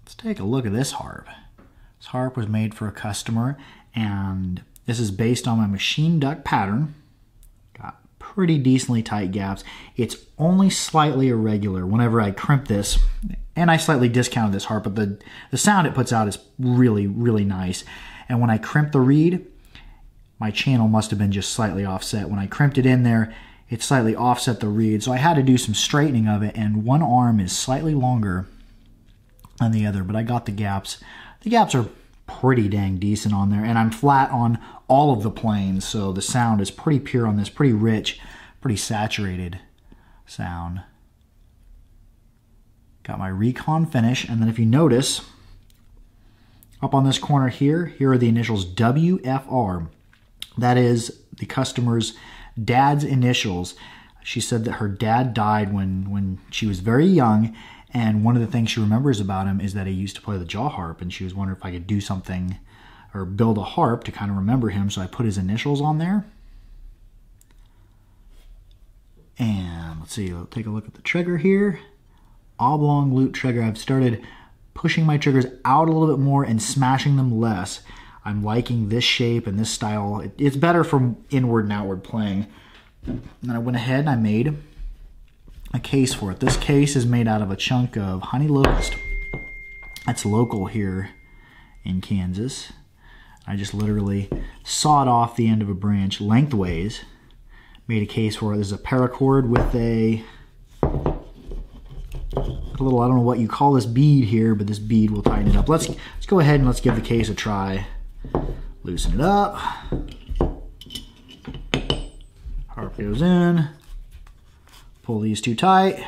Let's take a look at this harp. This harp was made for a customer, and this is based on my machine duck pattern. Got pretty decently tight gaps. It's only slightly irregular whenever I crimp this, and I slightly discounted this harp, but the sound it puts out is really, really nice. And when I crimp the reed, my channel must have been just slightly offset. When I crimped it in there, it slightly offset the reed, so I had to do some straightening of it, and one arm is slightly longer than the other, but I got the gaps. The gaps are pretty dang decent on there, and I'm flat on all of the planes, so the sound is pretty pure on this, pretty rich, pretty saturated sound. Got my recon finish, and then if you notice, up on this corner here are the initials W.F.R. That is the customer's dad's initials. She said that her dad died when she was very young, and one of the things she remembers about him is that he used to play the jaw harp, and she was wondering if I could do something or build a harp to kind of remember him, so I put his initials on there. And let's see, we'll take a look at the trigger here. Oblong lute trigger. I've started pushing my triggers out a little bit more and smashing them less. I'm liking this shape and this style. It's better for inward and outward playing. And then I went ahead and I made a case for it. This case is made out of a chunk of honey locust. That's local here in Kansas. I just literally sawed off the end of a branch lengthways, made a case for it. There's a paracord with a little, I don't know what you call this bead here, but this bead will tighten it up. Let's go ahead and let's give the case a try. Loosen it up. Harp goes in. Pull these two tight.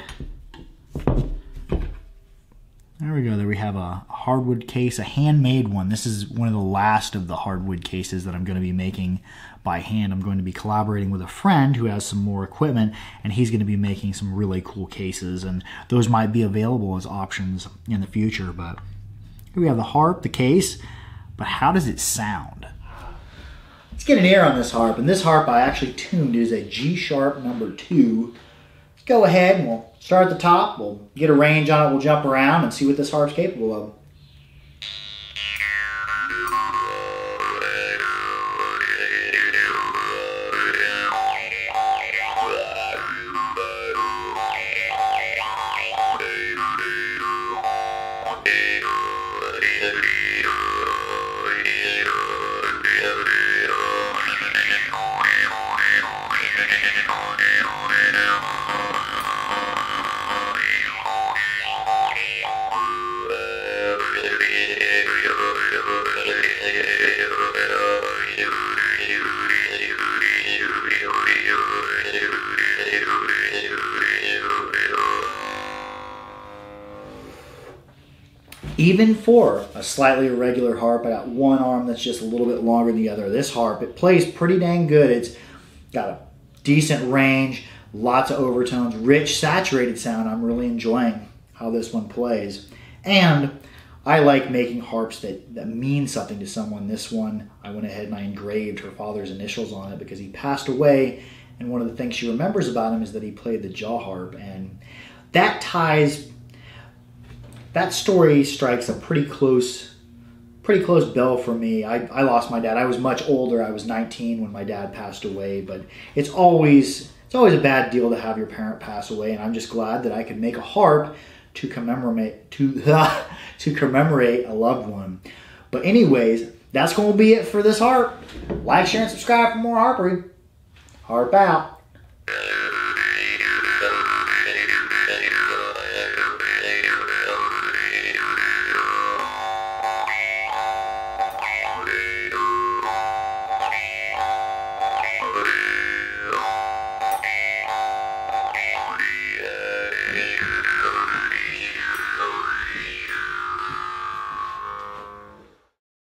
There we go. There we have a hardwood case, a handmade one. This is one of the last of the hardwood cases that I'm going to be making by hand. I'm going to be collaborating with a friend who has some more equipment, and he's going to be making some really cool cases, and those might be available as options in the future. But here we have the harp, the case, but how does it sound? Let's get an ear on this harp, and this harp I actually tuned is a G sharp number 2. Let's go ahead and we'll start at the top, we'll get a range on it, we'll jump around and see what this harp's capable of. Even for a slightly irregular harp, I got one arm that's just a little bit longer than the other. This harp, it plays pretty dang good. It's got a decent range, lots of overtones, rich, saturated sound. I'm really enjoying how this one plays. And I like making harps that mean something to someone. This one, I went ahead and I engraved her father's initials on it because he passed away, and one of the things she remembers about him is that he played the jaw harp, and that story strikes a pretty close bell for me. I lost my dad. I was much older. I was 19 when my dad passed away, but it's always a bad deal to have your parent pass away, and I'm just glad that I could make a harp to commemorate a loved one. But anyways, that's going to be it for this harp. Like, share, and subscribe for more harpery. Harp out.